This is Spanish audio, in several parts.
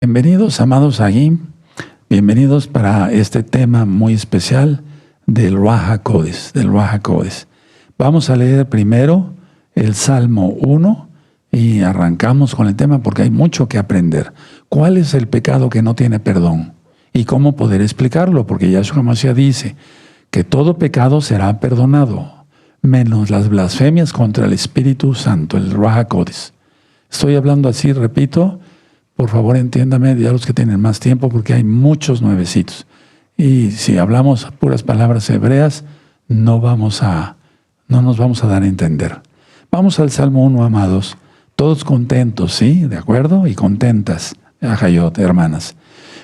Bienvenidos, amados aquí, bienvenidos para este tema muy especial del Ruach HaKodesh. Vamos a leer primero el Salmo 1 y arrancamos con el tema porque hay mucho que aprender. ¿Cuál es el pecado que no tiene perdón? ¿Y cómo poder explicarlo? Porque Yahshua Mashiach dice que todo pecado será perdonado, menos las blasfemias contra el Espíritu Santo, el Ruach HaKodesh. Estoy hablando así, repito. Por favor, entiéndame, ya los que tienen más tiempo, porque hay muchos nuevecitos. Y si hablamos puras palabras hebreas, no nos vamos a dar a entender. Vamos al Salmo 1, amados. Todos contentos, ¿sí? ¿De acuerdo? Y contentas, Ajayot, hermanas.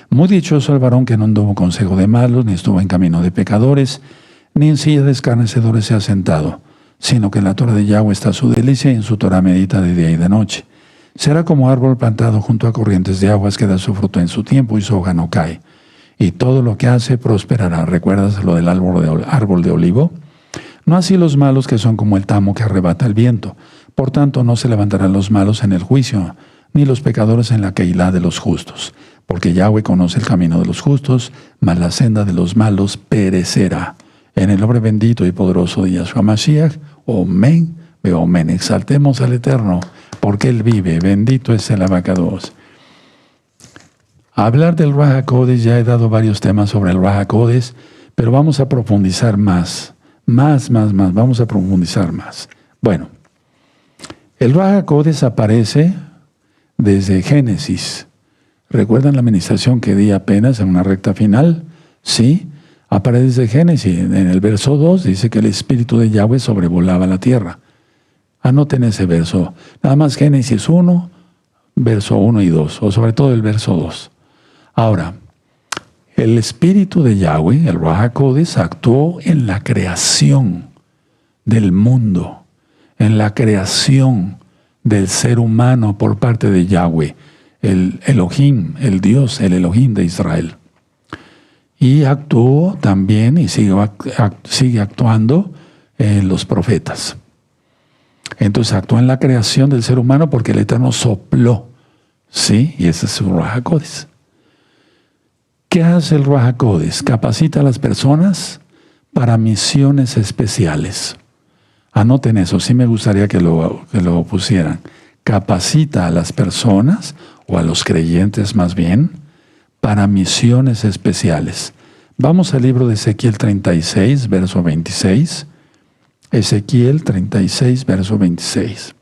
Muy dichoso el varón que no anduvo consejo de malos, ni estuvo en camino de pecadores, ni en silla de escarnecedores se ha sentado, sino que en la Torah de Yahweh está su delicia y en su Torah medita de día y de noche. Será como árbol plantado junto a corrientes de aguas que da su fruto en su tiempo y su hoja no cae. Y todo lo que hace prosperará. ¿Recuerdas lo del árbol de olivo? No así los malos que son como el tamo que arrebata el viento. Por tanto, no se levantarán los malos en el juicio, ni los pecadores en la Keilah de los justos. Porque Yahweh conoce el camino de los justos, mas la senda de los malos perecerá. En el nombre bendito y poderoso de Yahshua Mashiach, Omen, Beomen. Exaltemos al Eterno, porque Él vive. Bendito es el Abacados. A hablar del Ruach HaKodesh, ya he dado varios temas sobre el Ruach HaKodesh, pero vamos a profundizar más. Vamos a profundizar más. Bueno, el Ruach HaKodesh aparece desde Génesis. ¿Recuerdan la administración que di apenas en una recta final? Sí, aparece desde Génesis. En el verso 2 dice que el Espíritu de Yahweh sobrevolaba la tierra. Anoten ese verso. Nada más Génesis 1, verso 1 y 2, o sobre todo el verso 2. Ahora, el Espíritu de Yahweh, el Ruach HaKodesh, actuó en la creación del mundo, en la creación del ser humano por parte de Yahweh, el Elohim, el Dios, el Elohim de Israel. Y actuó también y sigue actuando en los profetas. Entonces actuó en la creación del ser humano porque el Eterno sopló, ¿sí? Y ese es su Ruach HaKodesh. ¿Qué hace el Ruach HaKodesh? Capacita a las personas para misiones especiales. Anoten eso, sí me gustaría que lo pusieran. Capacita a las personas, o a los creyentes más bien, para misiones especiales. Vamos al libro de Ezequiel 36, verso 26. Ezequiel 36, verso 26.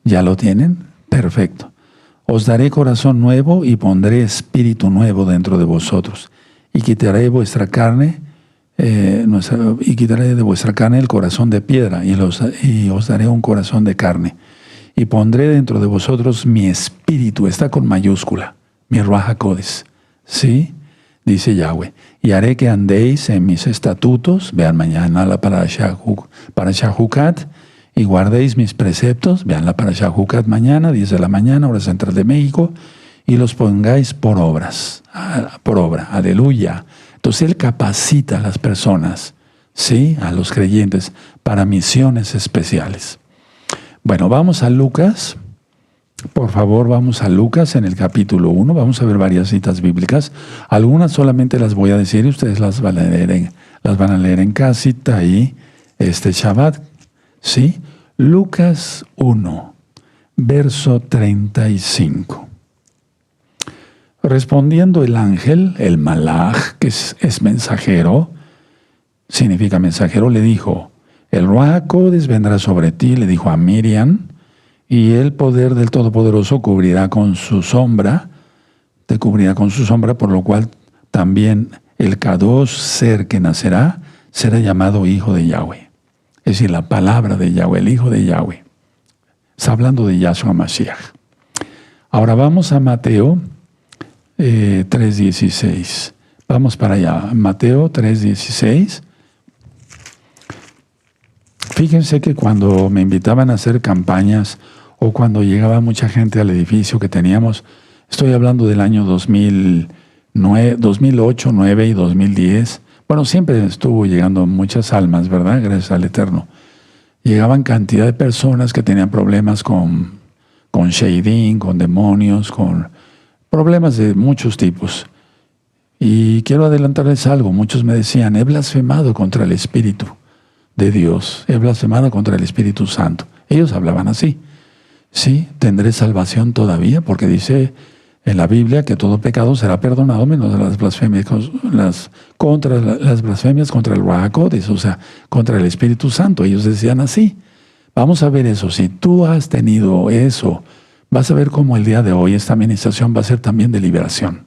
¿Ya lo tienen? Perfecto. Os daré corazón nuevo y pondré espíritu nuevo dentro de vosotros. Y quitaré vuestra carne, quitaré de vuestra carne el corazón de piedra y os daré un corazón de carne. Y pondré dentro de vosotros mi espíritu, está con mayúscula, mi Ruach HaKodesh. ¿Sí? Dice Yahweh, y haré que andéis en mis estatutos, vean mañana la Parashá Hukat, y guardéis mis preceptos, vean la Parashá Hukat mañana, 10 de la mañana, hora central de México, y los pongáis por obra, aleluya. Entonces Él capacita a las personas, ¿sí? A los creyentes, para misiones especiales. Bueno, vamos a Lucas. Por favor, vamos a Lucas en el capítulo 1. Vamos a ver varias citas bíblicas. Algunas solamente las voy a decir y ustedes las van a leer en casita y este Shabbat. ¿Sí? Lucas 1, verso 35. Respondiendo el ángel, el malaj, que es mensajero, significa mensajero, le dijo, el Ruach HaKodesh vendrá sobre ti, le dijo a Miriam, y el poder del Todopoderoso cubrirá con su sombra, te cubrirá con su sombra, por lo cual también el Kadosh ser que nacerá será llamado Hijo de Yahweh. Es decir, la palabra de Yahweh, el Hijo de Yahweh. Está hablando de Yahshua Mashiach. Ahora vamos a Mateo 3:16. Vamos para allá. Mateo 3:16. Fíjense que cuando me invitaban a hacer campañas o cuando llegaba mucha gente al edificio que teníamos, estoy hablando del año 2009, 2008, 2009 y 2010. Bueno, siempre estuvo llegando muchas almas, ¿verdad? Gracias al Eterno. Llegaban cantidad de personas que tenían problemas con con sheidim, con demonios, con problemas de muchos tipos. Y quiero adelantarles algo. Muchos me decían, he blasfemado contra el Espíritu de Dios, he blasfemado contra el Espíritu Santo. Ellos hablaban así. Sí, tendré salvación todavía, porque dice en la Biblia que todo pecado será perdonado menos las blasfemias, las blasfemias contra el Ruach HaKodesh, o sea, contra el Espíritu Santo. Ellos decían así. Vamos a ver eso. Si tú has tenido eso, vas a ver cómo el día de hoy esta administración va a ser también de liberación.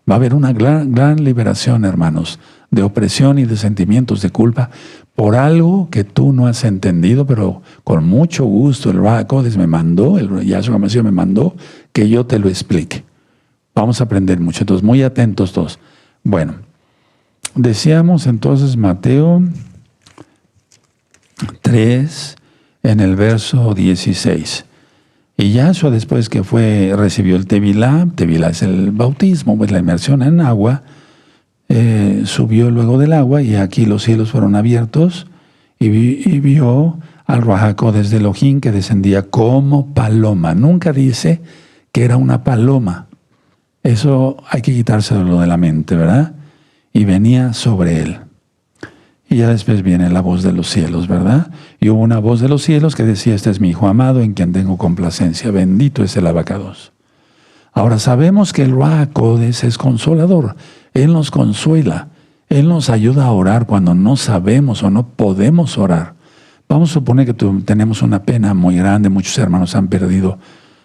Va a haber una gran liberación, hermanos, de opresión y de sentimientos de culpa por algo que tú no has entendido, pero con mucho gusto el Ruach HaKodesh me mandó, el Yahshua Mashiach me mandó que yo te lo explique. Vamos a aprender mucho, entonces muy atentos todos. Bueno, decíamos entonces Mateo 3 en el verso 16. Y Yahshua, después que recibió el Tevilá es el bautismo, pues la inmersión en agua, subió luego del agua y aquí los cielos fueron abiertos y vio al Ruach HaKodesh de Elohim que descendía como paloma. Nunca dice que era una paloma. Eso hay que quitárselo de la mente, ¿verdad? Y venía sobre él. Y ya después viene la voz de los cielos, ¿verdad? Y hubo una voz de los cielos que decía, este es mi Hijo amado en quien tengo complacencia. Bendito es el abacados. Ahora sabemos que el Ruach HaKodesh es consolador. Él nos consuela. Él nos ayuda a orar cuando no sabemos o no podemos orar. Vamos a suponer que tenemos una pena muy grande. Muchos hermanos han perdido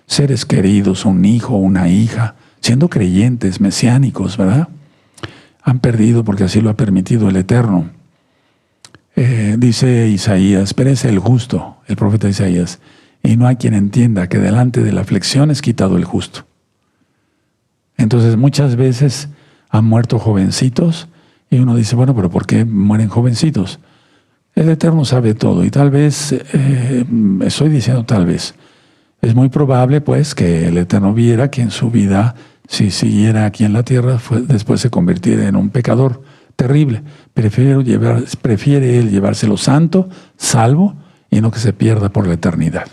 seres queridos, un hijo, una hija, siendo creyentes, mesiánicos, ¿verdad? Han perdido porque así lo ha permitido el Eterno. Dice Isaías, perece el justo, el profeta Isaías, y no hay quien entienda que delante de la aflicción es quitado el justo. Entonces muchas veces han muerto jovencitos y uno dice, bueno, pero ¿por qué mueren jovencitos? El Eterno sabe todo y tal vez, estoy diciendo tal vez, es muy probable pues que el Eterno viera que en su vida, si siguiera aquí en la tierra, después se convirtiera en un pecador terrible. Prefiere él llevárselo santo, salvo, y no que se pierda por la eternidad.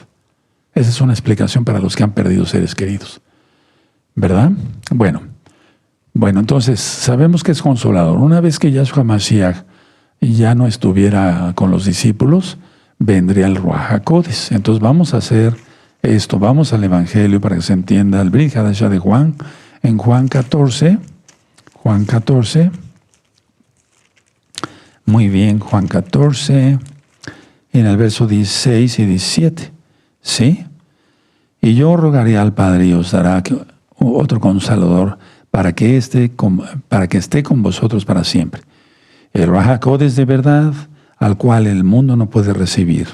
Esa es una explicación para los que han perdido seres queridos. ¿Verdad? Bueno, entonces sabemos que es consolador. Una vez que Yahshua Mashiach ya no estuviera con los discípulos, vendría el Ruach HaKodesh. Entonces vamos a hacer esto. Vamos al Evangelio para que se entienda el Brit Hadashah de Juan. En Juan 14. Muy bien, Juan 14, en el verso 16 y 17. ¿Sí? Y yo rogaré al Padre y os dará otro consolador para que esté con vosotros para siempre. El Ruach HaKodesh de verdad, al cual el mundo no puede recibir,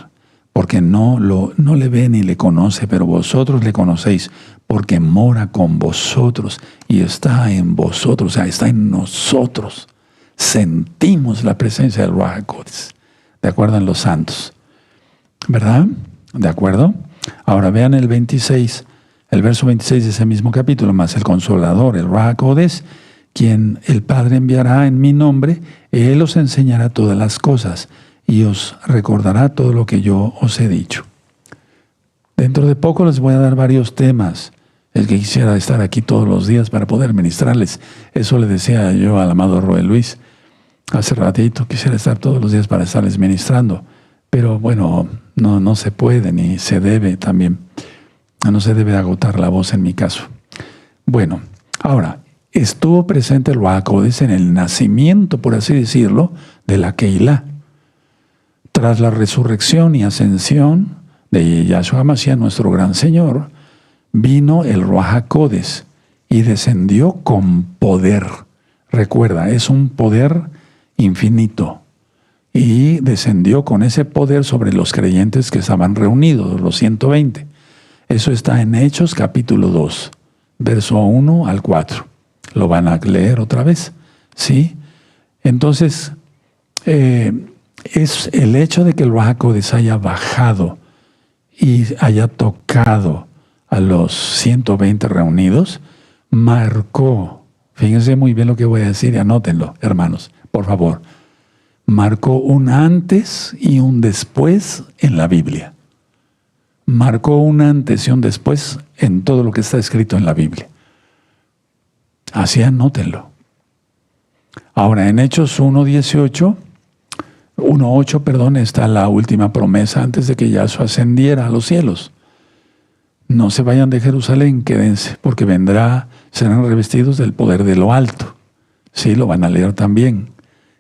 porque no le ve ni le conoce, pero vosotros le conocéis, porque mora con vosotros y está en vosotros, o sea, está en nosotros. Sentimos la presencia del Ruach HaKodesh, de acuerdo en los santos. ¿Verdad? ¿De acuerdo? Ahora vean el 26, el verso 26 de ese mismo capítulo, más el Consolador, el Ruach HaKodesh, quien el Padre enviará en mi nombre, Él os enseñará todas las cosas y os recordará todo lo que yo os he dicho. Dentro de poco les voy a dar varios temas. El que quisiera estar aquí todos los días para poder ministrarles. Eso le decía yo al amado Roel Luis. Hace ratito quisiera estar todos los días para estarles ministrando. Pero bueno, no se puede ni se debe también. No se debe agotar la voz en mi caso. Bueno, ahora, estuvo presente el Ruach HaKodesh en el nacimiento, por así decirlo, de la Keilah. Tras la resurrección y ascensión de Yahshua Mashiach, nuestro gran Señor, vino el Ruach HaKodesh y descendió con poder. Recuerda, es un poder infinito. Y descendió con ese poder sobre los creyentes que estaban reunidos, los 120. Eso está en Hechos capítulo 2, verso 1 al 4. Lo van a leer otra vez, ¿sí? Entonces, es el hecho de que el Ruach HaKodesh haya bajado y haya tocado a los 120 reunidos, marcó, fíjense muy bien lo que voy a decir y anótenlo, hermanos, por favor, marcó un antes y un después en la Biblia. marcó un antes y un después en todo lo que está escrito en la Biblia. Así anótenlo. Ahora, en Hechos 1:8, perdón, está la última promesa antes de que Yahshua ascendiera a los cielos. No se vayan de Jerusalén, quédense, porque serán revestidos del poder de lo alto. Sí, lo van a leer también.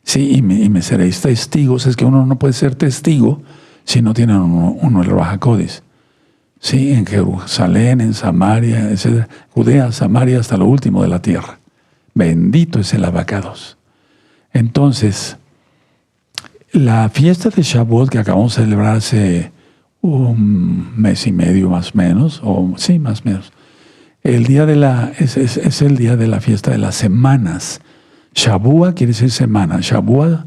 Sí, y me seréis testigos. Es que uno no puede ser testigo si no tiene uno el Ruach HaKodes. Sí, en Jerusalén, en Samaria, etc. Judea, Samaria, hasta lo último de la tierra. Bendito es el abacados. Entonces, la fiesta de Shavuot que acabamos de celebrar hace un mes y medio más o menos, más o menos, es el día de la fiesta de las semanas. Shavua quiere decir semana, Shavuot,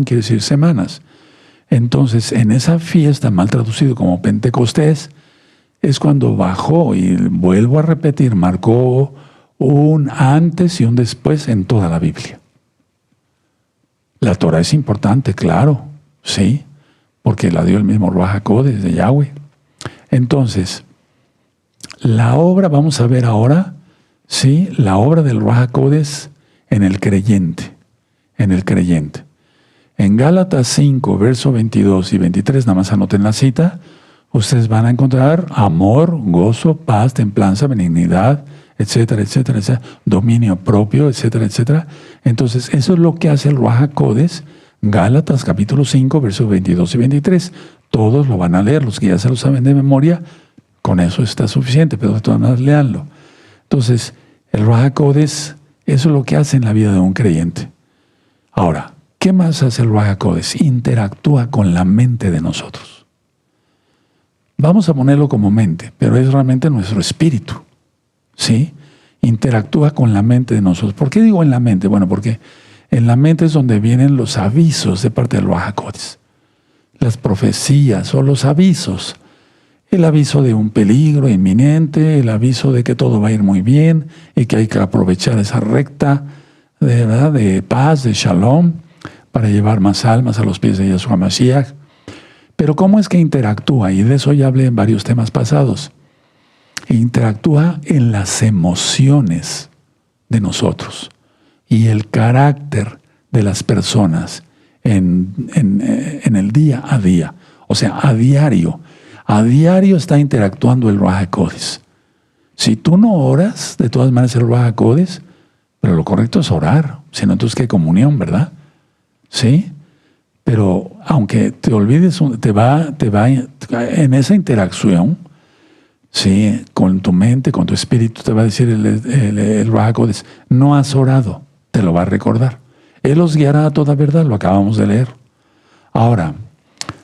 quiere decir semanas. Entonces, en esa fiesta, mal traducido como Pentecostés, es cuando bajó, y vuelvo a repetir, marcó un antes y un después en toda la Biblia. La Torah es importante, claro, sí, porque la dio el mismo Ruach HaKodes de Yahweh. Entonces, la obra, vamos a ver ahora, sí, la obra del Ruach HaKodes en el creyente, En Gálatas 5, verso 22 y 23, nada más anoten la cita, ustedes van a encontrar amor, gozo, paz, templanza, benignidad, etcétera, etcétera, etcétera, dominio propio, etcétera, etcétera. Entonces, eso es lo que hace el Ruach HaKodes, Gálatas capítulo 5, versos 22 y 23. Todos lo van a leer, los que ya se lo saben de memoria, con eso está suficiente, pero de todas maneras léanlo. Entonces, el Ruach HaKodes, eso es lo que hace en la vida de un creyente. Ahora, ¿qué más hace el Ruach HaKodes? Interactúa con la mente de nosotros. Vamos a ponerlo como mente, pero es realmente nuestro espíritu. ¿Sí? Interactúa con la mente de nosotros. ¿Por qué digo en la mente? Bueno, porque en la mente es donde vienen los avisos de parte del Ruach HaKodes. Las profecías o los avisos. El aviso de un peligro inminente, el aviso de que todo va a ir muy bien y que hay que aprovechar esa recta de paz, de shalom, para llevar más almas a los pies de Yahshua Mashiach. Pero ¿cómo es que interactúa? Y de eso ya hablé en varios temas pasados. Interactúa en las emociones de nosotros y el carácter de las personas en el día a día. O sea, a diario. A diario está interactuando el Ruach HaKodes. Si tú no oras, de todas maneras el Ruach HaKodes, pero lo correcto es orar. Si no, entonces qué comunión, ¿verdad? ¿Sí? Pero aunque te olvides, te va en esa interacción, sí, con tu mente, con tu espíritu, te va a decir el Ruach HaKodes, no has orado, te lo va a recordar. Él os guiará a toda verdad, lo acabamos de leer. Ahora,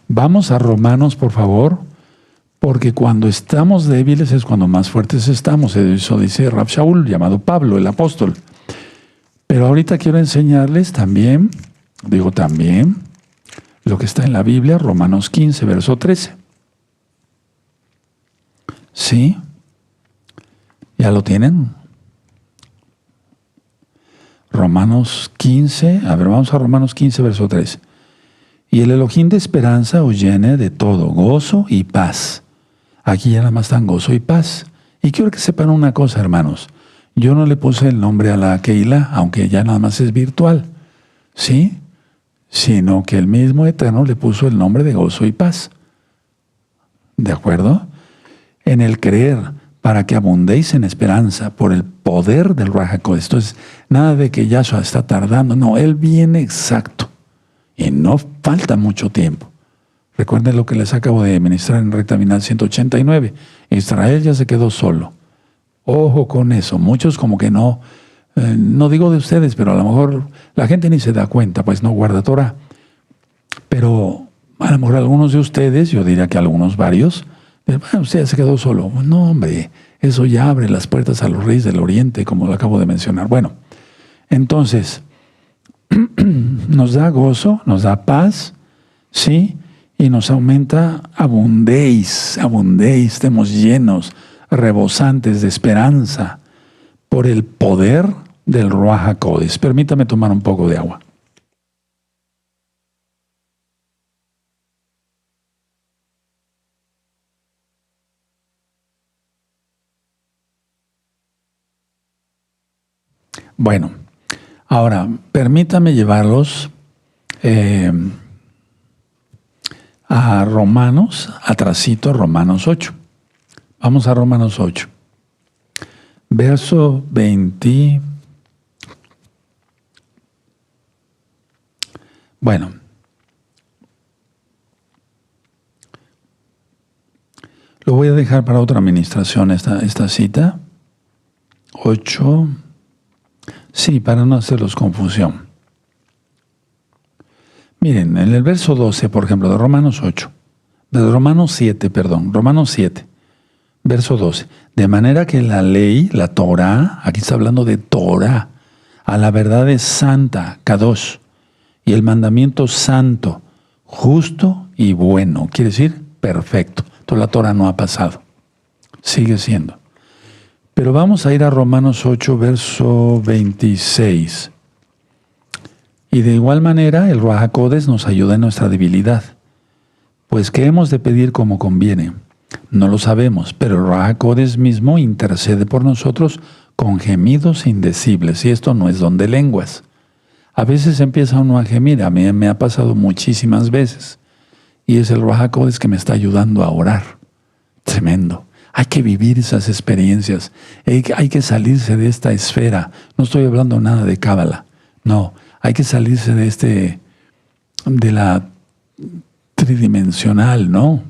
vamos a Romanos, por favor, porque cuando estamos débiles es cuando más fuertes estamos. Eso dice Rab Shaul, llamado Pablo, el apóstol. Pero ahorita quiero enseñarles también, lo que está en la Biblia, Romanos 15, verso 13. ¿Sí? ¿Ya lo tienen? Romanos 15, vamos a Romanos 15, verso 13. Y el Elohim de esperanza os llene de todo gozo y paz. Aquí ya nada más están gozo y paz. Y quiero que sepan una cosa, hermanos. Yo no le puse el nombre a la Keilah, aunque ya nada más es virtual. ¿Sí? Sino que el mismo Eterno le puso el nombre de gozo y paz. ¿De acuerdo? En el creer, para que abundéis en esperanza por el poder del Ruach HaKodes. Entonces, nada de que Yahshua está tardando. No, Él viene exacto. Y no falta mucho tiempo. Recuerden lo que les acabo de ministrar en Recta Final 189. Israel ya se quedó solo. Ojo con eso. Muchos como que no digo de ustedes, pero a lo mejor la gente ni se da cuenta, pues no guarda Torah. Pero a lo mejor algunos de ustedes, yo diría que algunos varios, bueno, usted ya se quedó solo. No, hombre, eso ya abre las puertas a los reyes del Oriente, como lo acabo de mencionar. Bueno, entonces, nos da gozo, nos da paz, ¿sí? Y nos aumenta, abundéis, estemos llenos, rebosantes de esperanza por el poder del Ruach HaKodes. Permítame tomar un poco de agua. Bueno, ahora permítame llevarlos a Romanos, atrasito, Romanos 8. Vamos a Romanos 8. Verso 20. Bueno. Lo voy a dejar para otra administración esta cita. 8. Sí, para no hacerlos confusión. Miren, en el verso 12, por ejemplo, de Romanos 8, de Romanos 7, verso 12. De manera que la ley, la Torah, aquí está hablando de Torah, a la verdad es santa, kadosh, y el mandamiento santo, justo y bueno, quiere decir perfecto. Entonces la Torah no ha pasado, sigue siendo. Pero vamos a ir a Romanos 8, verso 26. Y de igual manera, el Ruach HaKodesh nos ayuda en nuestra debilidad. Pues, ¿qué hemos de pedir como conviene? No lo sabemos, pero el Ruach HaKodesh mismo intercede por nosotros con gemidos indecibles. Y esto no es don de lenguas. A veces empieza uno a gemir. A mí me ha pasado muchísimas veces. Y es el Ruach HaKodesh que me está ayudando a orar. Tremendo. Hay que vivir esas experiencias. Hay que salirse de esta esfera. No estoy hablando nada de cábala. No. Hay que salirse de la tridimensional, ¿no?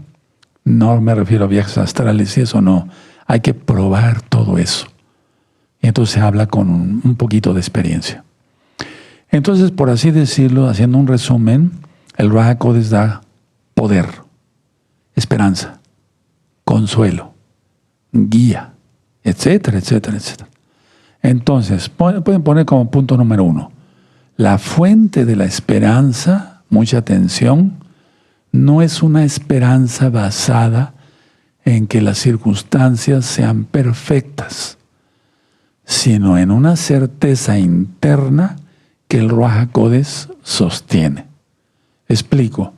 No me refiero a viajes astrales y eso, no. Hay que probar todo eso. Y entonces se habla con un poquito de experiencia. Entonces, por así decirlo, haciendo un resumen, el Ruach HaKodesh da poder, esperanza, consuelo, guía, etcétera, etcétera, etcétera. Entonces, pueden poner como punto número 1. La fuente de la esperanza, mucha atención, no es una esperanza basada en que las circunstancias sean perfectas, sino en una certeza interna que el Ruach HaKodesh sostiene. Explico.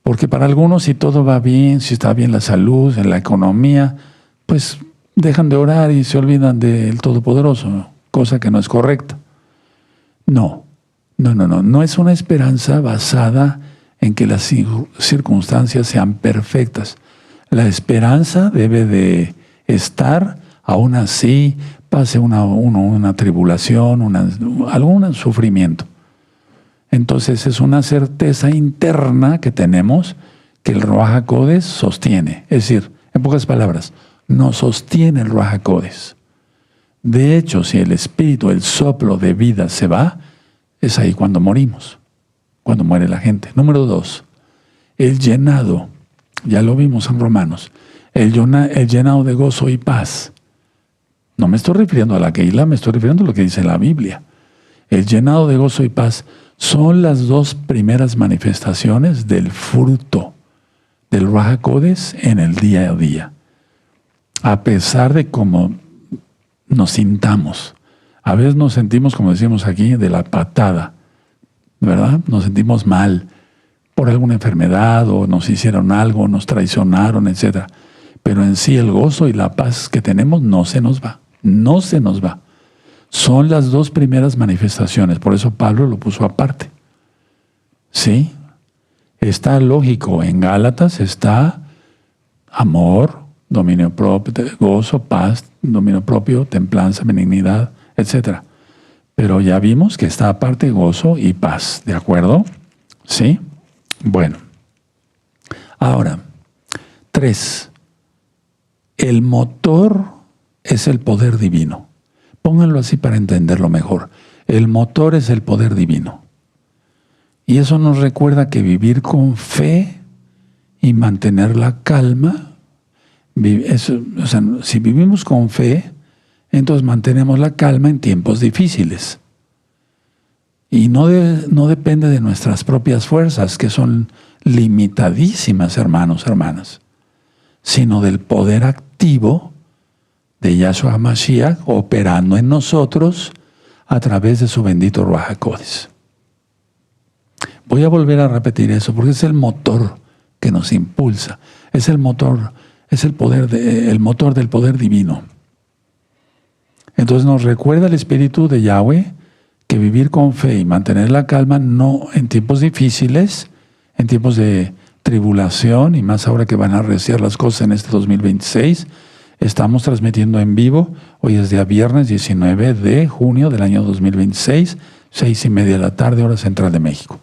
Porque para algunos, si todo va bien, si está bien la salud, en la economía, pues dejan de orar y se olvidan del Todopoderoso, cosa que no es correcta. No es una esperanza basada en que las circunstancias sean perfectas. La esperanza debe de estar, aún así pase una tribulación, algún sufrimiento. Entonces es una certeza interna que tenemos que el Ruach HaKodesh sostiene. Es decir, en pocas palabras, nos sostiene el Ruach HaKodesh. De hecho, si el espíritu, el soplo de vida se va, es ahí cuando morimos, cuando muere la gente. Número 2, el llenado, ya lo vimos en Romanos, el llenado de gozo y paz. No me estoy refiriendo a la Keilah, me estoy refiriendo a lo que dice la Biblia. El llenado de gozo y paz son las dos primeras manifestaciones del fruto del Ruach HaKodesh en el día a día. A pesar de cómo nos sintamos. A veces nos sentimos, como decimos aquí, de la patada, ¿verdad? Nos sentimos mal por alguna enfermedad o nos hicieron algo, nos traicionaron, etc. Pero en sí el gozo y la paz que tenemos no se nos va. No se nos va. Son las dos primeras manifestaciones. Por eso Pablo lo puso aparte. ¿Sí? Está lógico. En Gálatas está amor, dominio propio, gozo, paz, dominio propio, templanza, benignidad, etc. Pero ya vimos que está aparte gozo y paz, ¿de acuerdo? ¿Sí? Bueno. Ahora, 3. El motor es el poder divino. Pónganlo así para entenderlo mejor. El motor es el poder divino. Y eso nos recuerda que vivir con fe y mantener la calma, si vivimos con fe, entonces mantenemos la calma en tiempos difíciles. Y no depende de nuestras propias fuerzas, que son limitadísimas, hermanos, hermanas, sino del poder activo de Yahshua HaMashiach operando en nosotros a través de su bendito Ruach HaKodesh. Voy a volver a repetir eso porque es el motor que nos impulsa. Es el motor, es el motor del poder divino. Entonces nos recuerda el Espíritu de Yahweh que vivir con fe y mantener la calma no en tiempos difíciles, en tiempos de tribulación, y más ahora que van a arreciar las cosas en este 2026. Estamos transmitiendo en vivo. Hoy es día viernes 19 de junio del año 2026, 6:30 de la tarde, hora central de México.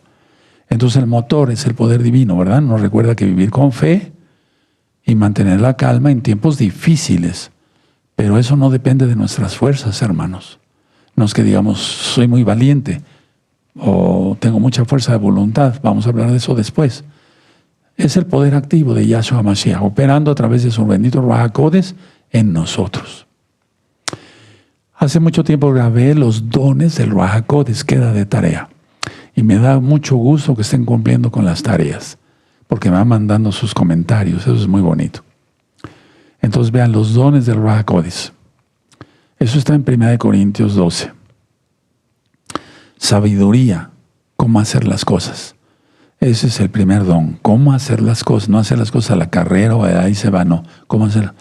Entonces el motor es el poder divino, ¿verdad? Nos recuerda que vivir con fe y mantener la calma en tiempos difíciles. Pero eso no depende de nuestras fuerzas, hermanos. No es que digamos, soy muy valiente o tengo mucha fuerza de voluntad. Vamos a hablar de eso después. Es el poder activo de Yahshua Mashiach, operando a través de su bendito Ruach HaKodesh en nosotros. Hace mucho tiempo grabé los dones del Ruach HaKodesh, queda de tarea. Y me da mucho gusto que estén cumpliendo con las tareas, porque me van mandando sus comentarios. Eso es muy bonito. Entonces vean los dones del Ruach HaKodesh. Eso está en 1 Corintios 12. Sabiduría, cómo hacer las cosas. Ese es el primer don. Cómo hacer las cosas. No hacer las cosas a la carrera o ahí se va, no. ¿Cómo hacer?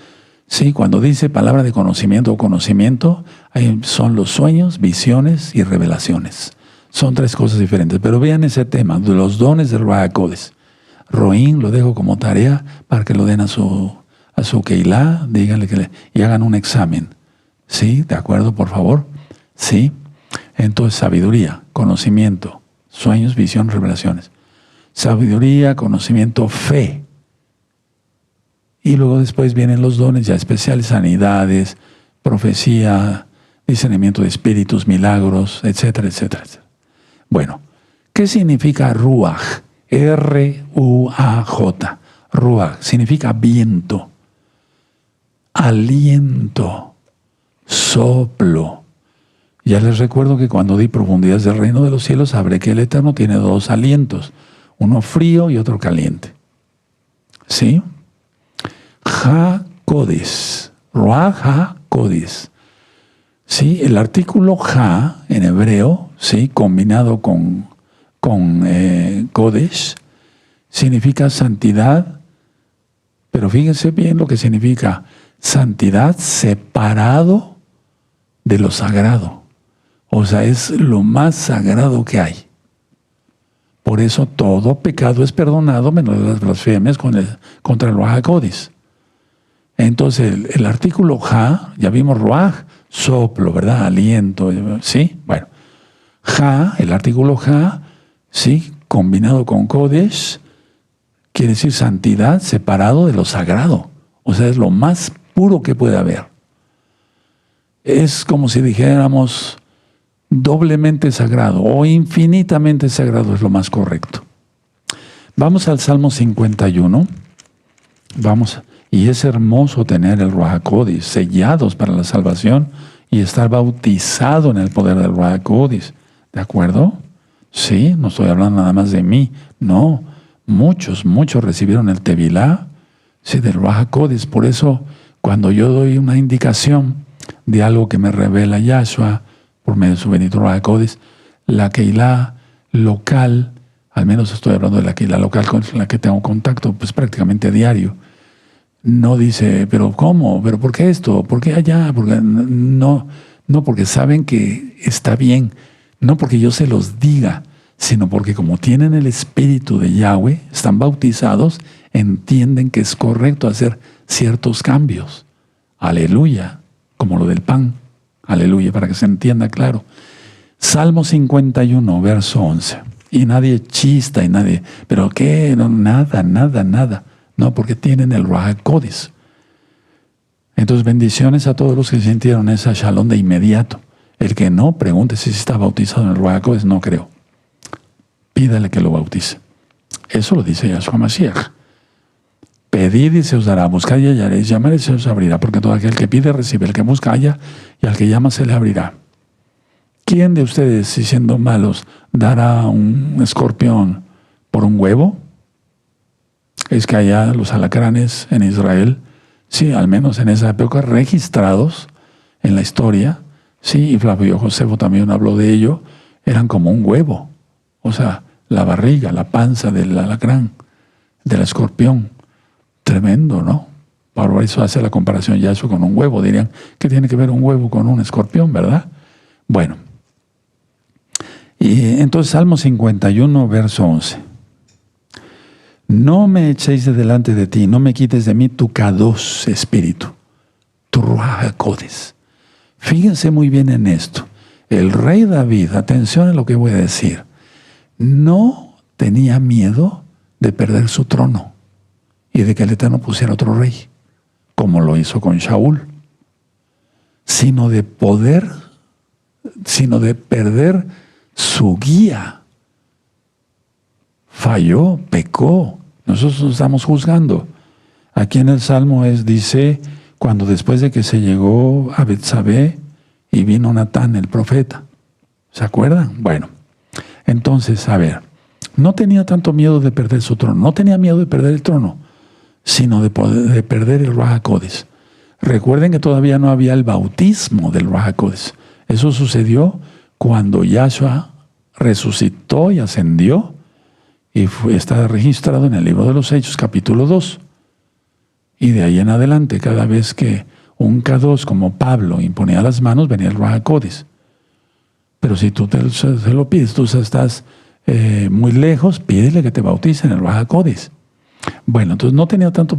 Sí, cuando dice palabra de conocimiento o conocimiento, ahí son los sueños, visiones y revelaciones. Son tres cosas diferentes. Pero vean ese tema, de los dones del Ruach HaKodesh. Roín lo dejo como tarea para que lo den a su Keilah, díganle y hagan un examen. ¿Sí? ¿De acuerdo, por favor? Sí. Entonces, sabiduría, conocimiento, sueños, visión, revelaciones. Sabiduría, conocimiento, fe. Y luego después vienen los dones ya especiales, sanidades, profecía, discernimiento de espíritus, milagros, etcétera, etcétera, etcétera. Bueno, ¿qué significa Ruach? R-U-A-J. Ruach significa viento, aliento, soplo. Ya les recuerdo que cuando di profundidades del reino de los cielos, sabré que el Eterno tiene dos alientos, uno frío y otro caliente. ¿Sí? HaKodesh, Ruach HaKodesh. ¿Sí? El artículo Ha en hebreo, ¿sí? Combinado con Kodesh, significa santidad, pero fíjense bien lo que significa santidad separado de lo sagrado. O sea, es lo más sagrado que hay. Por eso todo pecado es perdonado menos las blasfemias contra el Ruach HaKodesh. Entonces el artículo Ha, ya vimos Ruach, soplo, ¿verdad? Aliento, ¿sí? Bueno, Ha, el artículo Ha, ¿sí? Combinado con Kodesh, quiere decir santidad separado de lo sagrado. O sea, es lo más puro que puede haber. Es como si dijéramos doblemente sagrado o infinitamente sagrado, es lo más correcto. Vamos al Salmo 51. Y es hermoso tener el Ruach HaKodesh sellados para la salvación y estar bautizado en el poder del Ruach HaKodesh. ¿De acuerdo? Sí, no estoy hablando nada más de mí. No, muchos recibieron el Tevilá, sí, del Ruach HaKodesh. Por eso, cuando yo doy una indicación de algo que me revela Yahshua por medio de su bendito Ruach HaKodesh, la Keilah local, al menos estoy hablando de la Keilah local con la que tengo contacto pues prácticamente a diario, no dice, pero ¿cómo? ¿Pero por qué esto? ¿Por qué allá? Porque no, porque saben que está bien, no porque yo se los diga, sino porque como tienen el Espíritu de Yahweh, están bautizados, entienden que es correcto hacer ciertos cambios. Aleluya, como lo del pan. Aleluya, para que se entienda claro. Salmo 51, verso 11. Y nadie chista y nadie, ¿pero qué? No, nada. No, porque tienen el Ruach HaKodesh. Entonces, bendiciones a todos los que sintieron esa shalom de inmediato. El que no, pregunte si está bautizado en el Ruach HaKodesh, no creo. Pídale que lo bautice. Eso lo dice Yahshua Mashiach. Pedid y se os dará, buscad y hallaréis, llamad y se os abrirá, porque todo aquel que pide recibe, el que busca halla, y al que llama se le abrirá. ¿Quién de ustedes, si siendo malos, dará un escorpión por un huevo? Es que allá los alacranes en Israel, sí, al menos en esa época, registrados en la historia, sí, y Flavio Josefo también habló de ello, eran como un huevo. O sea, la barriga, la panza del alacrán, del escorpión. Tremendo, ¿no? Por eso hace la comparación Yahshua con un huevo. Dirían, ¿qué tiene que ver un huevo con un escorpión, verdad? Bueno. Y entonces Salmo 51, verso 11. No me echéis de delante de ti, no me quites de mí tu Kadosh espíritu, tu Ruach HaKodesh. Fíjense muy bien en esto. El rey David, atención a lo que voy a decir, no tenía miedo de perder su trono y de que el Eterno pusiera otro rey, como lo hizo con Shaul, sino de perder su guía. Falló, pecó. Nosotros nos estamos juzgando. Aquí en el Salmo dice, cuando después de que se llegó a Betsabé y vino Natán el profeta. ¿Se acuerdan? Bueno, entonces, a ver, no tenía tanto miedo de perder su trono, no tenía miedo de perder el trono, sino de perder el Ruach HaKodesh. Recuerden que todavía no había el bautismo del Ruach HaKodesh. Eso sucedió cuando Yahshua resucitó y ascendió, y está registrado en el libro de los Hechos, capítulo 2. Y de ahí en adelante, cada vez que un K2 como Pablo imponía las manos, venía el Ruach HaKodesh. Pero si tú se lo pides, tú estás muy lejos, pídele que te bautice en el Ruach HaKodesh. Bueno, entonces no tenía tanto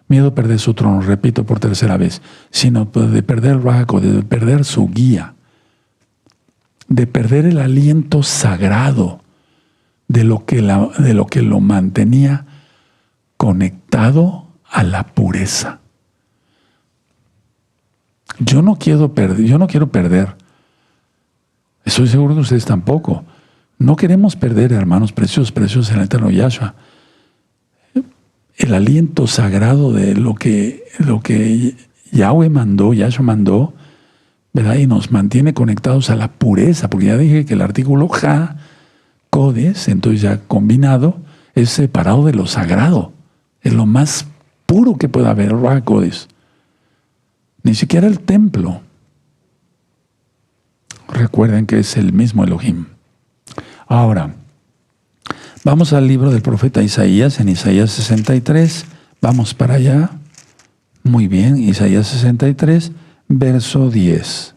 miedo de perder su trono, repito por tercera vez, sino de perder el Ruach HaKodesh, de perder su guía, de perder el aliento sagrado de lo que lo mantenía conectado a la pureza. Yo no quiero perder. Estoy seguro que ustedes tampoco. No queremos perder, hermanos preciosos en el eterno Yahshua, el aliento sagrado de lo que Yahweh mandó, Yahshua mandó, ¿verdad? Y nos mantiene conectados a la pureza, porque ya dije que el artículo HaKodesh, entonces ya combinado, es separado de lo sagrado, es lo más puro que pueda haber, el HaKodesh. Ni siquiera el templo. Recuerden que es el mismo Elohim. Ahora, vamos al libro del profeta Isaías, en Isaías 63. Vamos para allá. Muy bien, Isaías 63, verso 10.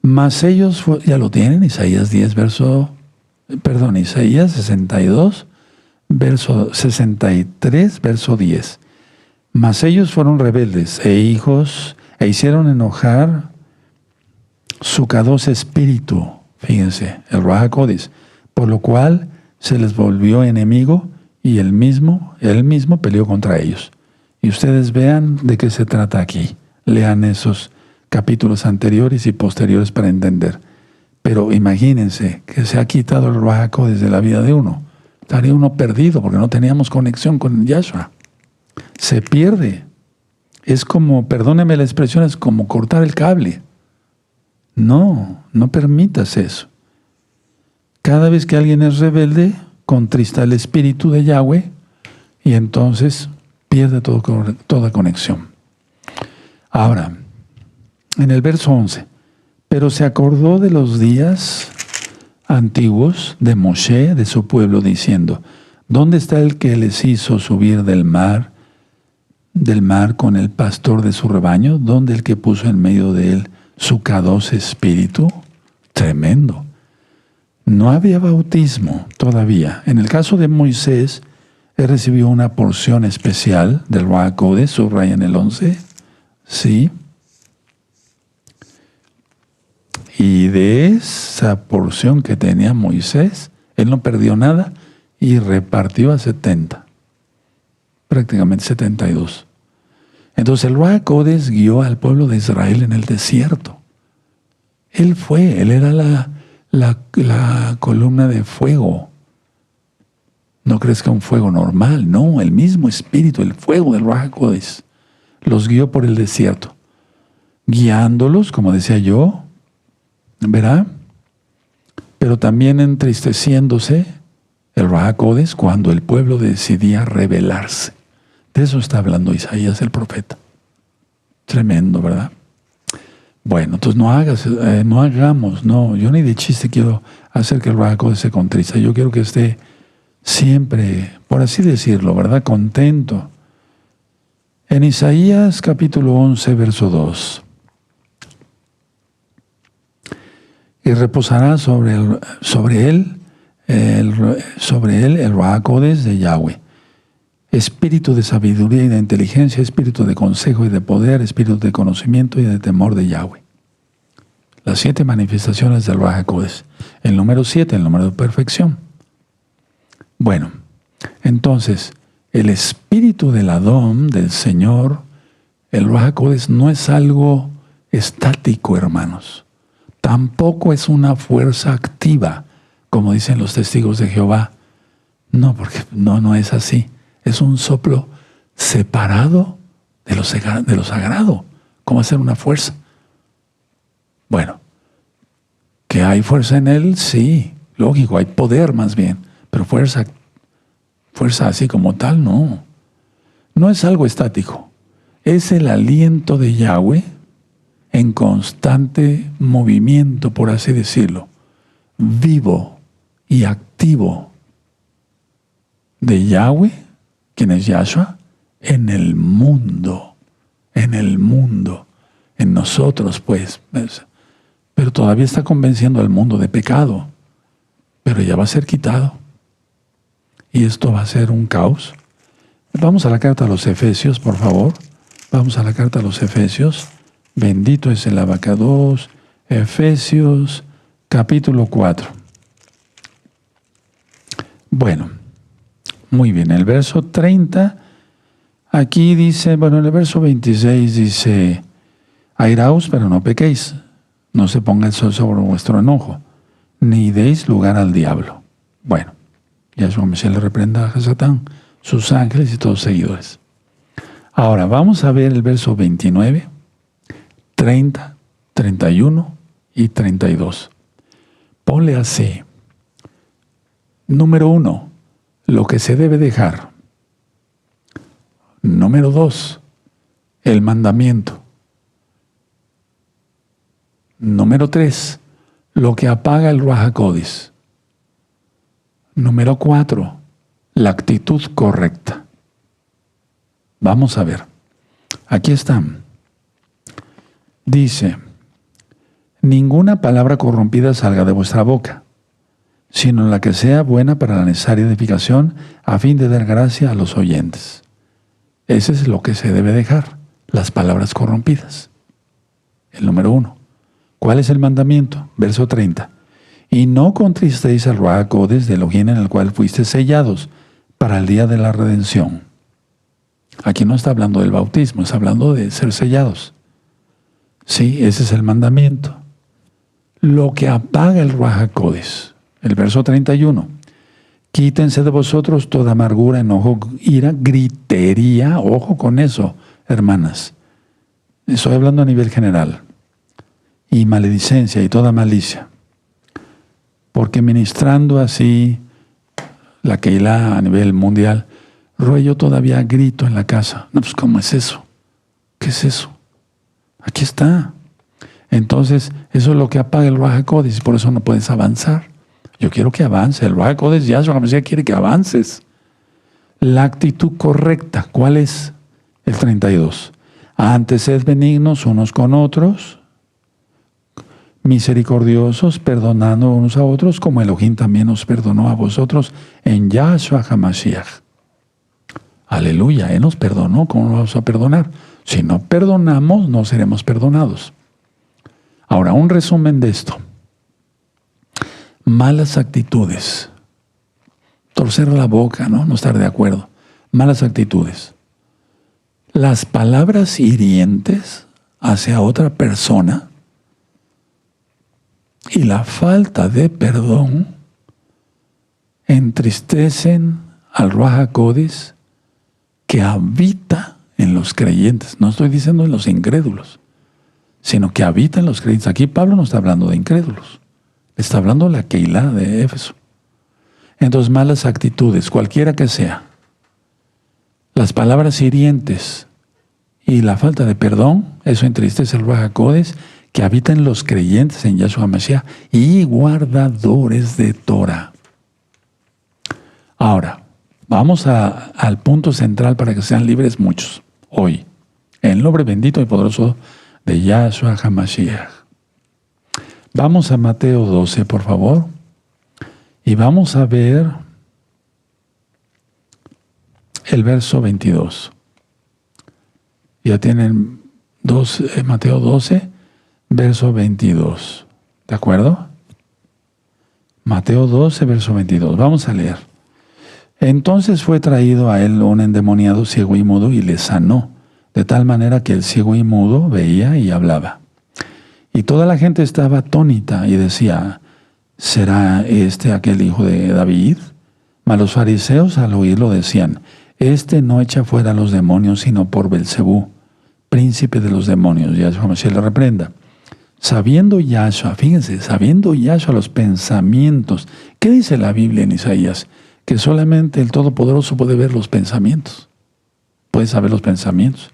Mas ellos, ya lo tienen, Isaías 62, verso 63, verso 10. Mas ellos fueron rebeldes e hicieron enojar su Kadosh espíritu, fíjense, el Ruach HaKodesh, por lo cual se les volvió enemigo y él mismo peleó contra ellos. Y ustedes vean de qué se trata aquí. Lean esos capítulos anteriores y posteriores para entender. Pero imagínense que se ha quitado el Ruach HaKodesh de la vida de uno. Estaría uno perdido porque no teníamos conexión con Yahshua. Se pierde. Es como, perdóneme la expresión, es como cortar el cable. No permitas eso. Cada vez que alguien es rebelde, contrista el espíritu de Yahweh y entonces pierde toda conexión. Ahora, en el verso 11, pero se acordó de los días antiguos de Moshe, de su pueblo, diciendo, ¿dónde está el que les hizo subir del mar con el pastor de su rebaño? ¿Dónde el que puso en medio de él su Kadosh espíritu? Tremendo. No había bautismo todavía. En el caso de Moisés, él recibió una porción especial del Ruach HaKodesh, subraya en el 11, sí. Y de esa porción que tenía Moisés, él no perdió nada y repartió a 70, prácticamente 72. Entonces el Ruach HaKodesh guió al pueblo de Israel en el desierto. Él era la columna de fuego. No crees que un fuego normal, no, el mismo espíritu, el fuego del Ruach HaKodesh los guió por el desierto, guiándolos, como decía yo, ¿verdad? Pero también entristeciéndose el Ruach HaKodesh cuando el pueblo decidía rebelarse. De eso está hablando Isaías el profeta. Tremendo, ¿verdad? Bueno, entonces yo ni de chiste quiero hacer que el Ruach HaKodesh se contrista. Yo quiero que esté siempre, por así decirlo, ¿verdad? Contento, En Isaías capítulo 11, verso 2. Y reposará sobre él el Ruach HaKodesh de Yahweh. Espíritu de sabiduría y de inteligencia, espíritu de consejo y de poder, espíritu de conocimiento y de temor de Yahweh. Las 7 manifestaciones del Ruach HaKodesh. El número 7, el número de perfección. Bueno, entonces, el espíritu del Adón, del Señor, el Ruach HaKodesh no es algo estático, hermanos. Tampoco es una fuerza activa, como dicen los testigos de Jehová. No, porque no es así. Es un soplo separado de lo sagrado. ¿Cómo hacer una fuerza? Bueno, que hay fuerza en él, sí, lógico, hay poder más bien, pero fuerza así como tal, no. No es algo estático. Es el aliento de Yahweh en constante movimiento, por así decirlo, vivo y activo de Yahweh, quien es Yahshua, en el mundo, en nosotros, pues. Pero todavía está convenciendo al mundo de pecado, pero ya va a ser quitado. Y esto va a ser un caos. Vamos a la carta a los Efesios, por favor. Vamos a la carta a los Efesios. Bendito es el abacados. Efesios, capítulo 4. Bueno, muy bien. El verso 30, aquí dice, bueno, en el verso 26 dice, airaos, pero no pequéis. No se ponga el sol sobre vuestro enojo, ni deis lugar al diablo. Bueno, Yahshua Mesías le reprenda a Satán, sus ángeles y todos sus seguidores. Ahora, vamos a ver el verso 29, 30, 31 y 32. Ponle así. Número 1, lo que se debe dejar. Número 2, el mandamiento. Número 3, lo que apaga el Ruach HaKodesh. Número 4, la actitud correcta. Vamos a ver. Aquí están. Dice, ninguna palabra corrompida salga de vuestra boca, sino la que sea buena para la necesaria edificación, a fin de dar gracia a los oyentes. Ese es lo que se debe dejar, las palabras corrompidas. El número 1. ¿Cuál es el mandamiento? Verso 30. Y no contristéis al Ruach HaKodesh del Elohim en el cual fuisteis sellados para el día de la redención. Aquí no está hablando del bautismo, está hablando de ser sellados. Sí, ese es el mandamiento. Lo que apaga el Ruach HaKodesh. El verso 31. Quítense de vosotros toda amargura, enojo, ira, gritería. Ojo con eso, hermanas. Estoy hablando a nivel general. Y maledicencia y toda malicia. Porque ministrando así la Keilah a nivel mundial, yo todavía grito en la casa. No, pues ¿cómo es eso? ¿Qué es eso? Aquí está. Entonces, eso es lo que apaga el Ruach HaKodesh y por eso no puedes avanzar. Yo quiero que avance. El Ruach HaKodesh, Yahshua Mesías quiere que avances. La actitud correcta, ¿cuál es? El 32. Antes sed benignos unos con otros, misericordiosos, perdonando unos a otros, como Elohim también os perdonó a vosotros en Yahshua HaMashiach. Aleluya, Él nos perdonó, ¿cómo nos vamos a perdonar? Si no perdonamos, no seremos perdonados. Ahora, un resumen de esto. Malas actitudes. Torcer la boca, ¿no? No estar de acuerdo. Malas actitudes. Las palabras hirientes hacia otra persona y la falta de perdón entristecen al Ruach HaKodesh que habita en los creyentes. No estoy diciendo en los incrédulos, sino que habita en los creyentes. Aquí Pablo no está hablando de incrédulos. Está hablando de la Keilah de Éfeso. Entonces, malas actitudes, cualquiera que sea, las palabras hirientes y la falta de perdón, eso entristece al Ruach HaKodesh que habita en los creyentes en Yahshua Mashiach y guardadores de Torah. Ahora, vamos al punto central para que sean libres muchos. hoy, en el nombre bendito y poderoso de Yahshua HaMashiach. Vamos a Mateo 12, por favor, y vamos a ver el verso 22. Ya tienen Mateo 12, verso 22. ¿De acuerdo? Mateo 12, verso 22. Vamos a leer. Entonces fue traído a él un endemoniado ciego y mudo y le sanó, de tal manera que el ciego y mudo veía y hablaba. Y toda la gente estaba atónita y decía, ¿será este aquel hijo de David? Mas los fariseos al oírlo decían, este no echa fuera a los demonios sino por Belcebú, príncipe de los demonios. Yahshua Mashiach le reprenda. Sabiendo Yahshua, fíjense, sabiendo Yahshua los pensamientos. ¿Qué dice la Biblia en Isaías? Que solamente el Todopoderoso puede ver los pensamientos. Puede saber los pensamientos.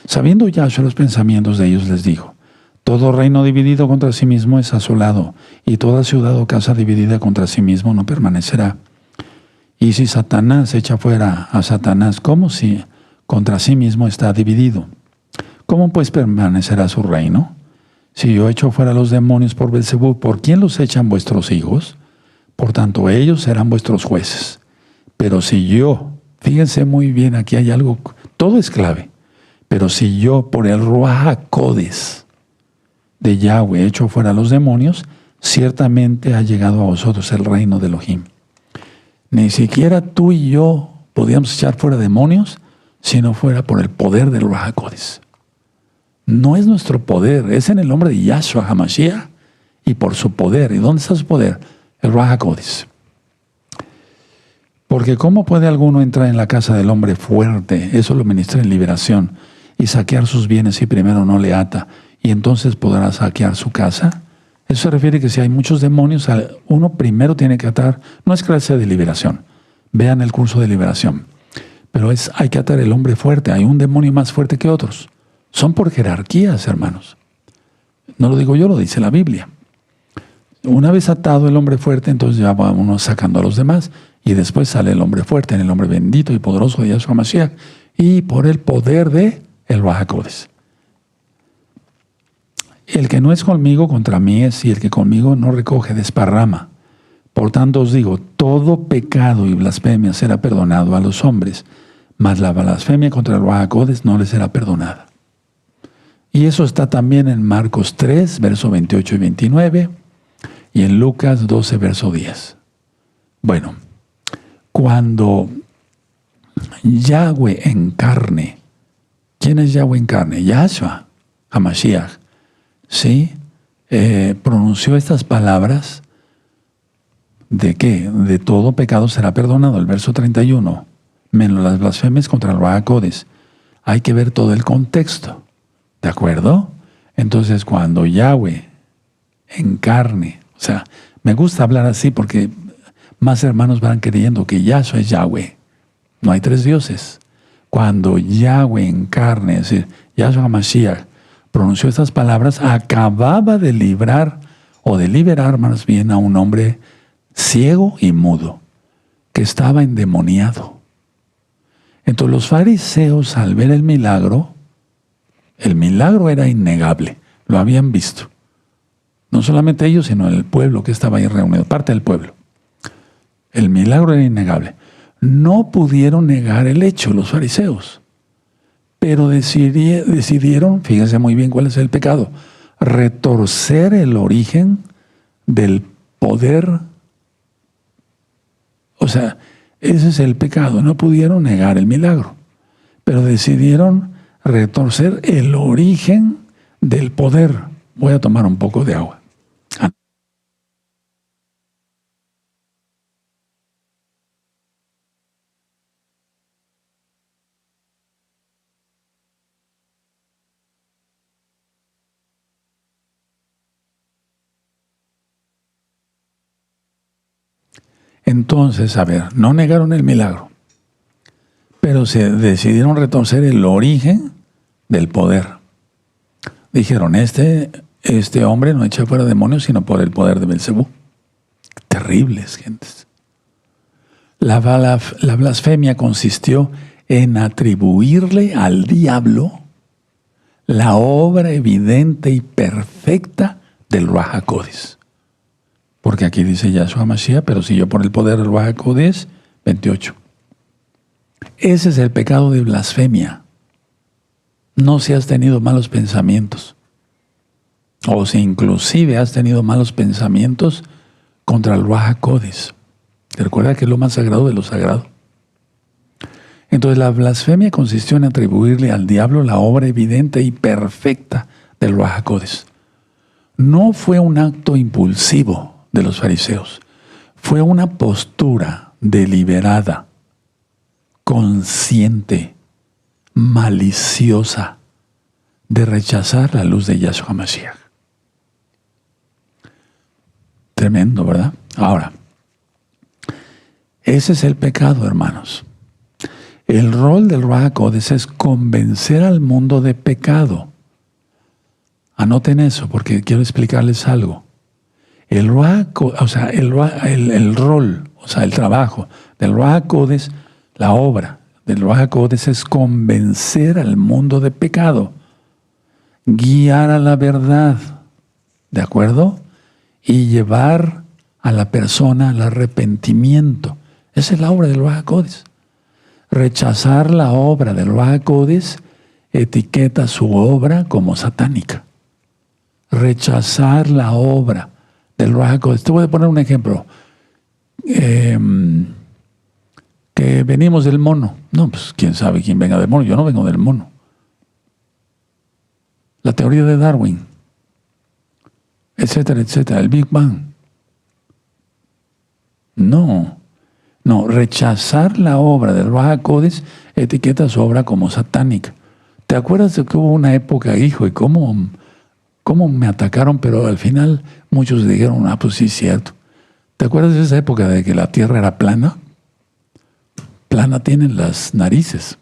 Sabiendo Yahshua los pensamientos de ellos, les dijo, todo reino dividido contra sí mismo es asolado, y toda ciudad o casa dividida contra sí mismo no permanecerá. Y si Satanás echa fuera a Satanás, como si contra sí mismo está dividido, ¿cómo pues permanecerá su reino? Si yo echo fuera a los demonios por Belcebú, ¿por quién los echan vuestros hijos? Por tanto, ellos serán vuestros jueces. Pero si yo, fíjense muy bien, aquí hay algo, todo es clave. Pero si yo, por el Ruach HaKodes de Yahweh, echo fuera a los demonios, ciertamente ha llegado a vosotros el reino de Elohim. Ni siquiera tú y yo podíamos echar fuera demonios si no fuera por el poder del Ruach HaKodes. No es nuestro poder, es en el nombre de Yahshua HaMashiach y por su poder. ¿Y dónde está su poder? El Ruach HaKodes. Porque ¿cómo puede alguno entrar en la casa del hombre fuerte? Eso lo ministra en liberación. Y saquear sus bienes si primero no le ata. Y entonces podrá saquear su casa. Eso se refiere que si hay muchos demonios, uno primero tiene que atar. No es clase de liberación. Vean el curso de liberación. Pero hay que atar el hombre fuerte. Hay un demonio más fuerte que otros. Son por jerarquías, hermanos. No lo digo yo, lo dice la Biblia. Una vez atado el hombre fuerte, entonces ya va uno sacando a los demás. Y después sale el hombre fuerte en el nombre bendito y poderoso de Yahshua Mashiach. Y por el poder de el Ruach HaKodes. El que no es conmigo contra mí es, y el que conmigo no recoge desparrama. Por tanto os digo, todo pecado y blasfemia será perdonado a los hombres, mas la blasfemia contra el Ruach HaKodes no les será perdonada. Y eso está también en Marcos 3, verso 28 y 29, y en Lucas 12, verso 10. Bueno, cuando Yahweh en carne, ¿quién es Yahweh en carne? Yahshua HaMashiach, ¿sí? Pronunció estas palabras, ¿de qué? De todo pecado será perdonado, el verso 31, menos las blasfemias contra el Ruach HaKodes. Hay que ver todo el contexto. ¿De acuerdo? Entonces, cuando Yahweh en carne, o sea, me gusta hablar así porque más hermanos van creyendo que Yahshua es Yahweh. No hay tres dioses. Cuando Yahweh en carne, es decir, Yahshua HaMashiach, pronunció estas palabras, acababa de librar, o de liberar más bien, a un hombre ciego y mudo, que estaba endemoniado. Entonces los fariseos, al ver el milagro era innegable, lo habían visto. No solamente ellos, sino el pueblo que estaba ahí reunido, parte del pueblo. El milagro era innegable. No pudieron negar el hecho los fariseos, pero decidieron, fíjense muy bien cuál es el pecado, retorcer el origen del poder. O sea, ese es el pecado. No pudieron negar el milagro, pero decidieron retorcer el origen del poder. Voy a tomar un poco de agua. Entonces, a ver, no negaron el milagro, pero se decidieron retorcer el origen del poder. Dijeron, este hombre no echa fuera demonios sino por el poder de Belcebú. Terribles gentes. La blasfemia consistió en atribuirle al diablo la obra evidente y perfecta del Ruach HaKodes. Porque aquí dice Yahshua Mashiach, pero si yo por el poder del Ruach HaKodes, 28. Ese es el pecado de blasfemia. No si has tenido malos pensamientos, o si inclusive has tenido malos pensamientos contra el Ruach HaKodes. Recuerda que es lo más sagrado de lo sagrado. Entonces la blasfemia consistió en atribuirle al diablo la obra evidente y perfecta del Ruach HaKodes. No fue un acto impulsivo de los fariseos, fue una postura deliberada, consciente, maliciosa, de rechazar la luz de Yahshua Mashiach. Tremendo, ¿verdad? Ahora, ese es el pecado, hermanos. El rol del Ruach HaKodes es convencer al mundo de pecado. Anoten eso, porque quiero explicarles algo. El Ruach HaKodes, o sea, el rol, o sea, el trabajo del Ruach HaKodes, la obra del Ruach HaKodes es convencer al mundo de pecado, guiar a la verdad, ¿de acuerdo? Y llevar a la persona al arrepentimiento. Esa es la obra del Ruach HaKodes. Rechazar la obra del Ruach HaKodes etiqueta su obra como satánica. Rechazar la obra del Ruach HaKodes. Te voy a poner un ejemplo. Que venimos del mono. No, pues quién sabe quién venga del mono. Yo no vengo del mono. La teoría de Darwin, etcétera, etcétera. El Big Bang. No, rechazar la obra del Ruach HaKodes etiqueta su obra como satánica. ¿Te acuerdas de que hubo una época, hijo, y cómo me atacaron? Pero al final muchos dijeron, pues sí, es cierto. ¿Te acuerdas de esa época de que la Tierra era plana? Plana tienen las narices.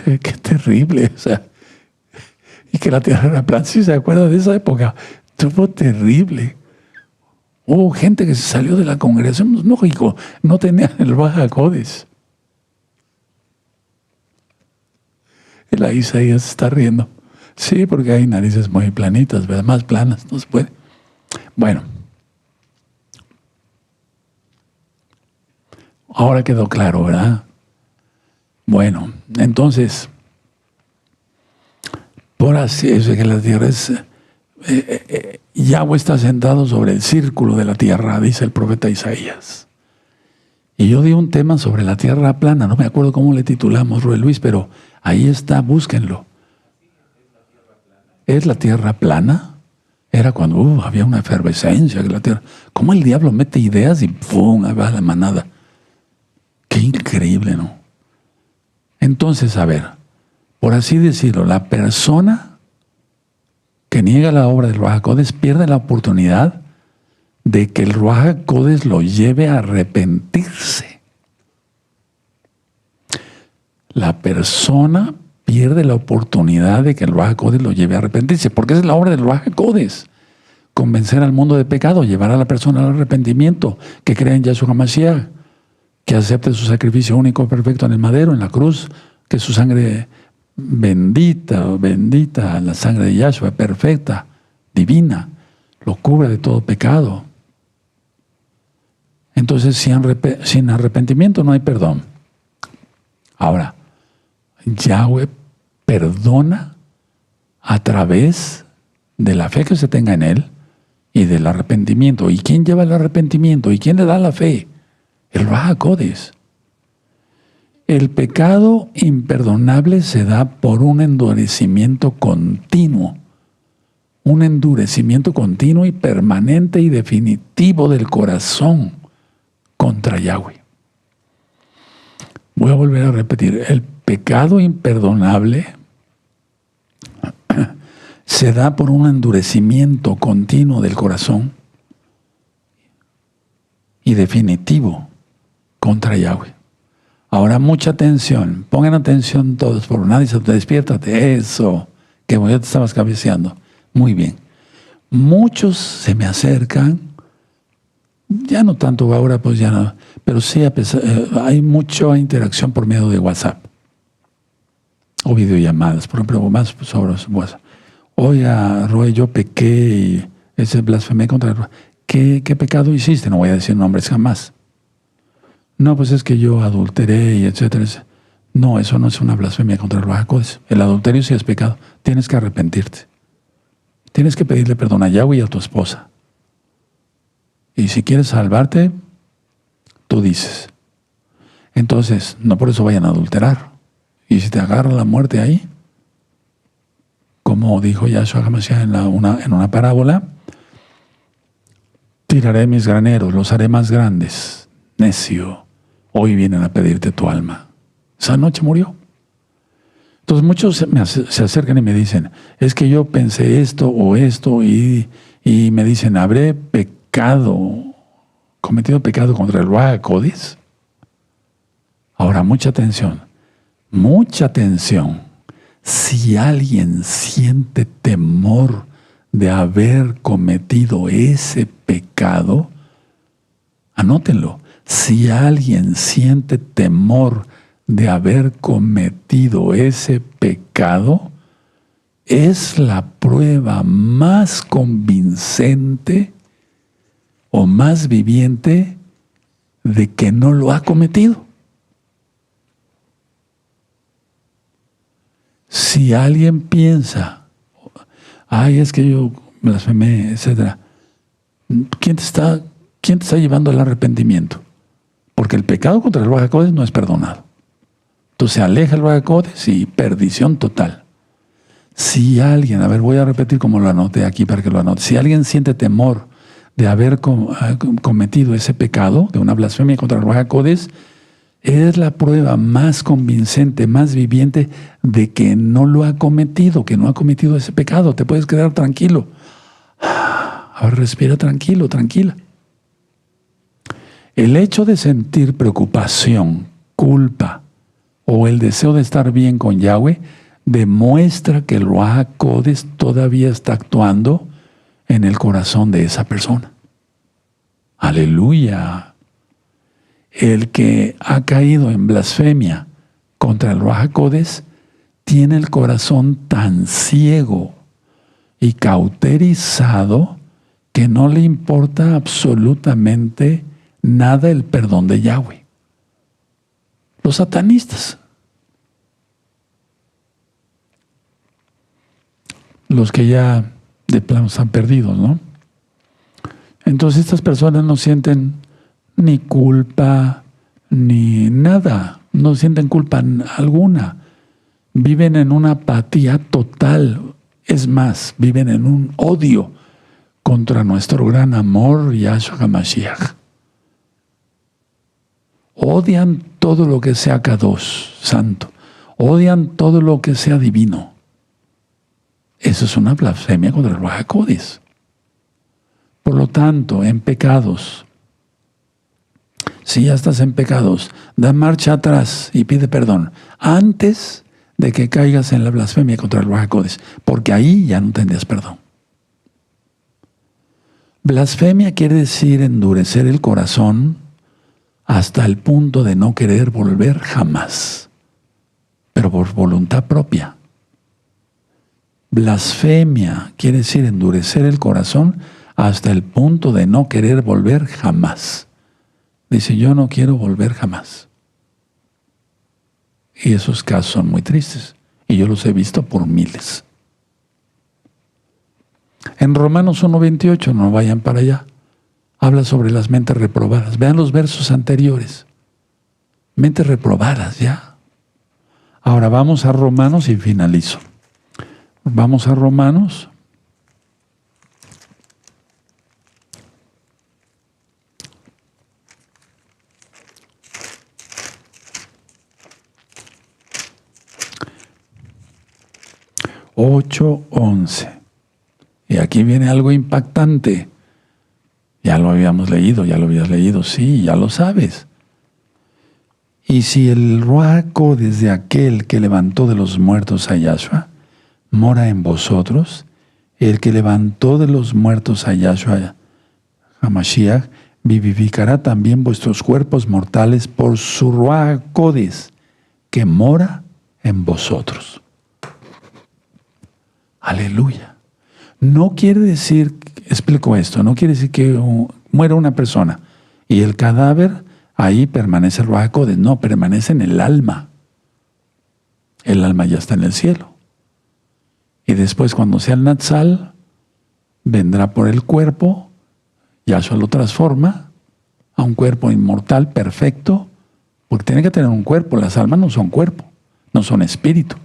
Qué terrible, o sea. Y que la Tierra era plana. ¿Sí se acuerda de esa época? Estuvo terrible. Hubo gente que se salió de la congregación, lógico, no tenían el Ruach HaKodes. El Isaías se está riendo. Sí, porque hay narices muy planitas, ¿verdad? Más planas, no se puede. Bueno. Ahora quedó claro, ¿verdad? Bueno, entonces, por así es que la tierra es... Yahweh está sentado sobre el círculo de la tierra, dice el profeta Isaías. Y yo di un tema sobre la tierra plana, no me acuerdo cómo le titulamos, Rue Luis, pero ahí está, búsquenlo. ¿Es la tierra plana? Era cuando había una efervescencia. Que la tierra, ¿cómo el diablo mete ideas y ¡pum! Ahí va la manada? Qué increíble, ¿no? Entonces, a ver, por así decirlo, la persona que niega la obra del Ruach HaKodes pierde la oportunidad de que el Ruach HaKodes lo lleve a arrepentirse. La persona pierde la oportunidad de que el Ruach HaKodes lo lleve a arrepentirse, porque esa es la obra del Ruach HaKodes. Convencer al mundo de pecado, llevar a la persona al arrepentimiento, que crea en Yahshua Mashiach, que acepte su sacrificio único perfecto en el madero, en la cruz, que su sangre bendita, la sangre de Yahshua, perfecta, divina, lo cubre de todo pecado. Entonces, sin arrepentimiento no hay perdón. Ahora, Yahweh perdona a través de la fe que se tenga en Él y del arrepentimiento. ¿Y quién lleva el arrepentimiento? ¿Y quién le da la fe? El Ruach HaKodes. El pecado imperdonable se da por un endurecimiento continuo. Un endurecimiento continuo y permanente y definitivo del corazón contra Yahweh. Voy a volver a repetir. El pecado imperdonable se da por un endurecimiento continuo del corazón y definitivo contra Yahweh. Ahora mucha atención, pongan atención todos, por nadie se te despiértate, eso, que ya te estabas cabeceando. Muy bien. Muchos se me acercan Ya no tanto ahora, pues ya no. Pero sí, hay mucha interacción por medio de WhatsApp o videollamadas. Por ejemplo, más sobre WhatsApp. Oiga, Roy, yo pequé y ese blasfemé contra el Roy. ¿Qué pecado hiciste? No voy a decir nombres jamás. No, pues es que yo adulteré y etcétera. No, eso no es una blasfemia contra el Ruach HaKodesh. El adulterio sí es pecado. Tienes que arrepentirte. Tienes que pedirle perdón a Yahweh y a tu esposa. Y si quieres salvarte, tú dices. Entonces, no por eso vayan a adulterar. Y si te agarra la muerte ahí, como dijo Yahshua HaMashiach en una parábola, tiraré mis graneros, los haré más grandes. Necio, hoy vienen a pedirte tu alma. Esa noche murió. Entonces muchos se acercan y me dicen, es que yo pensé esto o esto y me dicen, ¿habré cometido pecado contra el Ruach HaKodesh? Ahora, mucha atención. Si alguien siente temor de haber cometido ese pecado, anótenlo. Si alguien siente temor de haber cometido ese pecado, es la prueba más convincente o más viviente de que no lo ha cometido. Si alguien piensa, ay, es que yo blasfemé, etc., ¿quién te está llevando al arrepentimiento? Porque el pecado contra el Ruach HaKodesh no es perdonado. Entonces se aleja el Ruach HaKodesh y perdición total. Si alguien, voy a repetir como lo anoté aquí para que lo anote. Si alguien siente temor de haber cometido ese pecado, de una blasfemia contra el Ruach HaKodesh, es la prueba más convincente, más viviente de que no lo ha cometido, que no ha cometido ese pecado. Te puedes quedar tranquilo. Ahora respira tranquilo, tranquila. El hecho de sentir preocupación, culpa o el deseo de estar bien con Yahweh demuestra que el Ruach HaKodesh todavía está actuando en el corazón de esa persona. ¡Aleluya! El que ha caído en blasfemia contra el Ruach HaKodesh tiene el corazón tan ciego y cauterizado que no le importa absolutamente nada el perdón de Yahweh. Los satanistas, los que ya de plano están perdidos, ¿no? Entonces estas personas no sienten ni culpa, ni nada. No sienten culpa alguna. Viven en una apatía total. Es más, viven en un odio contra nuestro gran amor, Yahshua HaMashiach. Odian todo lo que sea Kadosh, santo. Odian todo lo que sea divino. Eso es una blasfemia contra el Ruach HaKodesh. Por lo tanto, en pecados, si ya estás en pecados, da marcha atrás y pide perdón antes de que caigas en la blasfemia contra el Ruach HaKodesh, porque ahí ya no tendrías perdón. Blasfemia quiere decir endurecer el corazón hasta el punto de no querer volver jamás, pero por voluntad propia. Blasfemia quiere decir endurecer el corazón hasta el punto de no querer volver jamás. Dice, yo no quiero volver jamás. Y esos casos son muy tristes. Y yo los he visto por miles. En Romanos 1:28, no vayan para allá, habla sobre las mentes reprobadas. Vean los versos anteriores. Mentes reprobadas, ya. Ahora vamos a Romanos y finalizo. Vamos a Romanos. (8:11). Y aquí viene algo impactante. Ya lo habíamos leído, ya lo habías leído, sí, ya lo sabes. Y si el Ruach HaKodesh de aquel que levantó de los muertos a Yahshua mora en vosotros, el que levantó de los muertos a Yahshua HaMashiach vivificará también vuestros cuerpos mortales por su Ruach HaKodesh, que mora en vosotros. Aleluya. No quiere decir, explico esto, no quiere decir que muera una persona y el cadáver, ahí permanece el Ruach HaKodesh. No, permanece en el alma. El alma ya está en el cielo. Y después, cuando sea el Natsal, vendrá por el cuerpo, Yahshua lo transforma a un cuerpo inmortal, perfecto, porque tiene que tener un cuerpo. Las almas no son cuerpo, no son espíritu.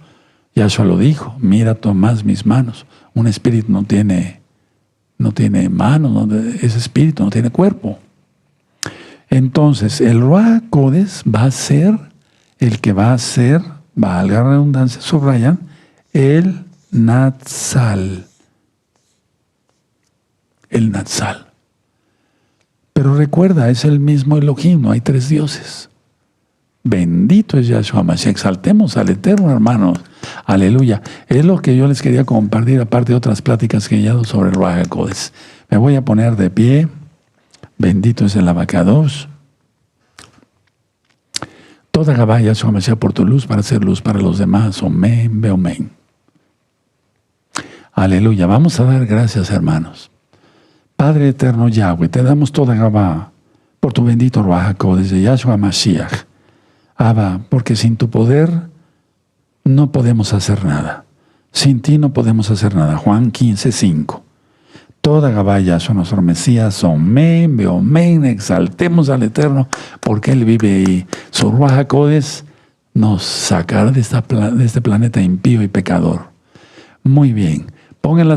Yahshua lo dijo: mira, Tomás, mis manos. Un espíritu no tiene manos, ese espíritu no tiene cuerpo. Entonces, el Ruach HaKodesh va a ser el que va a ser, valga la redundancia, subrayan, el Natsal. El Natsal. Pero recuerda, es el mismo Elohim, no hay tres dioses. Bendito es Yahshua Mashiach. Exaltemos al Eterno, hermanos. Aleluya. Es lo que yo les quería compartir, aparte de otras pláticas que he dado sobre el Ruach HaKodesh. Me voy a poner de pie. Bendito es el Abacados. Toda Gabá, Yahshua Mashiach, por tu luz, para hacer luz para los demás. Omen, beomen. Aleluya. Vamos a dar gracias, hermanos. Padre eterno Yahweh, te damos toda Gabá por tu bendito Ruach HaKodesh de Yahshua Mashiach. Abba, porque sin tu poder no podemos hacer nada. Sin ti no podemos hacer nada. Juan 15:5. Toda Gabá, Yahshua, nuestro Mesías, omen, beomen, exaltemos al Eterno, porque Él vive y su Ruach HaKodesh nos sacará de este planeta impío y pecador. Muy bien. Pongan las